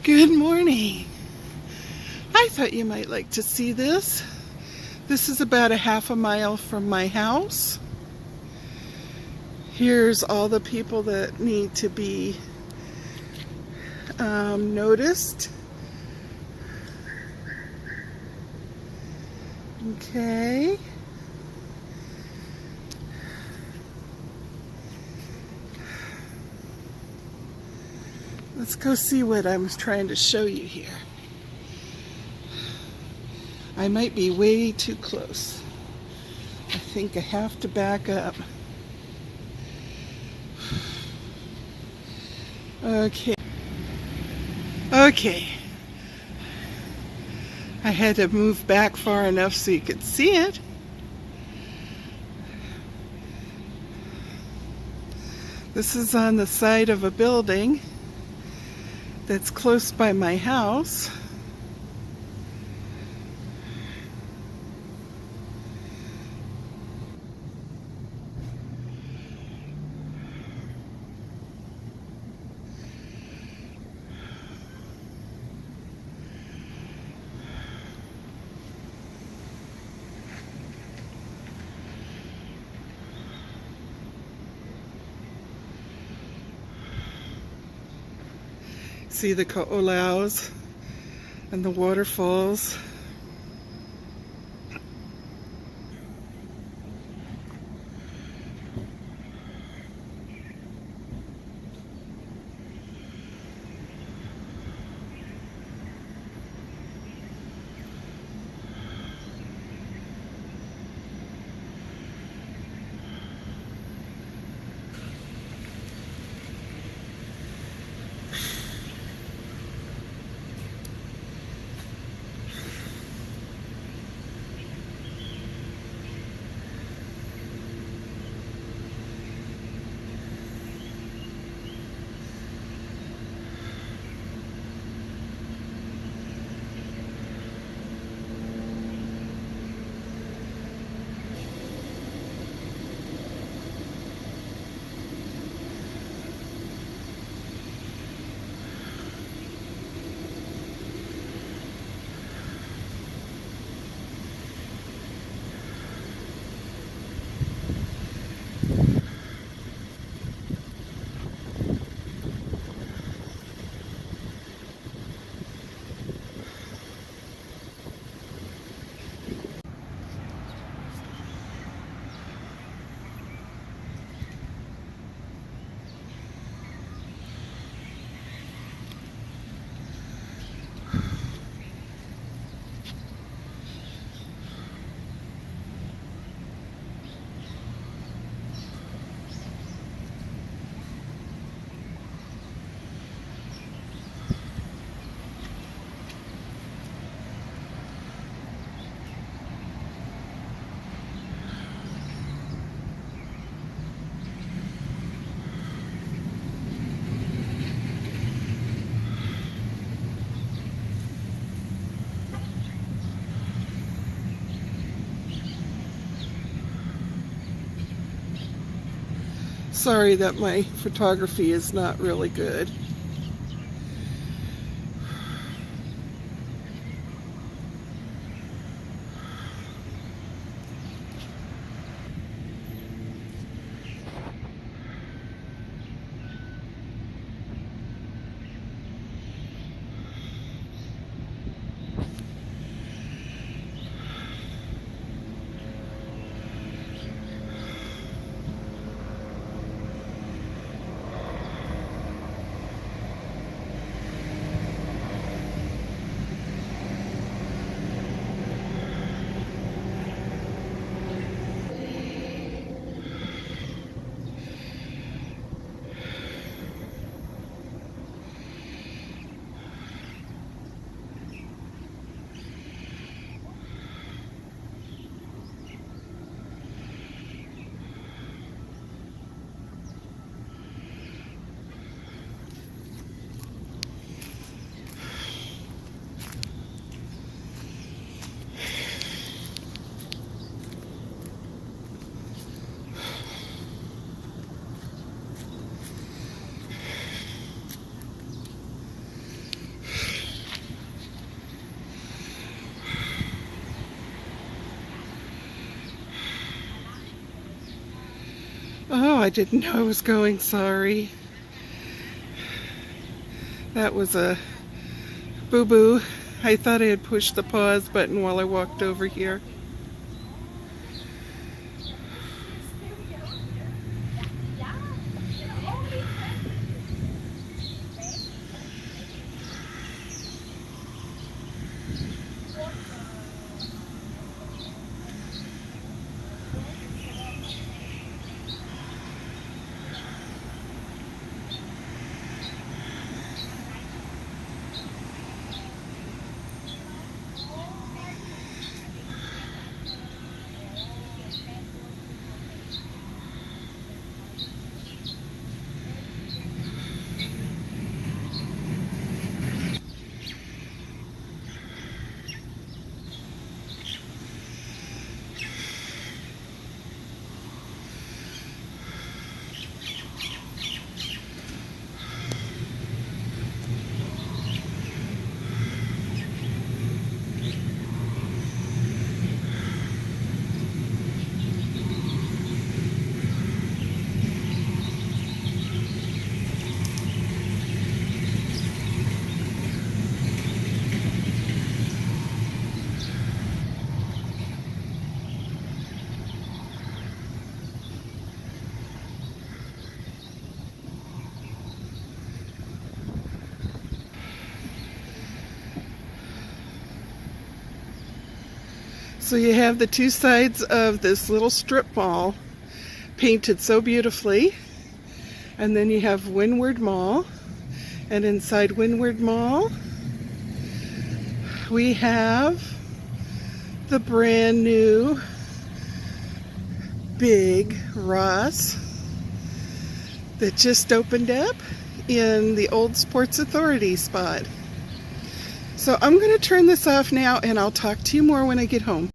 Good morning. I thought you might like to see this. This is about a half a mile from my house. Here's all the people that need to be noticed. Okay. Let's go see what I'm trying to show you here. I might be way too close. I think I have to back up. Okay. Okay. I had to move back far enough so you could see it. This is on the side of a building that's close by my house. See the ko'olaus and the waterfalls. Sorry that my photography is not really good. Oh, I didn't know I was going, sorry. That was a boo-boo. I thought I had pushed the pause button while I walked over here. So you have the two sides of this little strip mall painted so beautifully. And then you have Windward Mall. And inside Windward Mall, we have the brand new big Ross that just opened up in the old Sports Authority spot. So I'm going to turn this off now, and I'll talk to you more when I get home.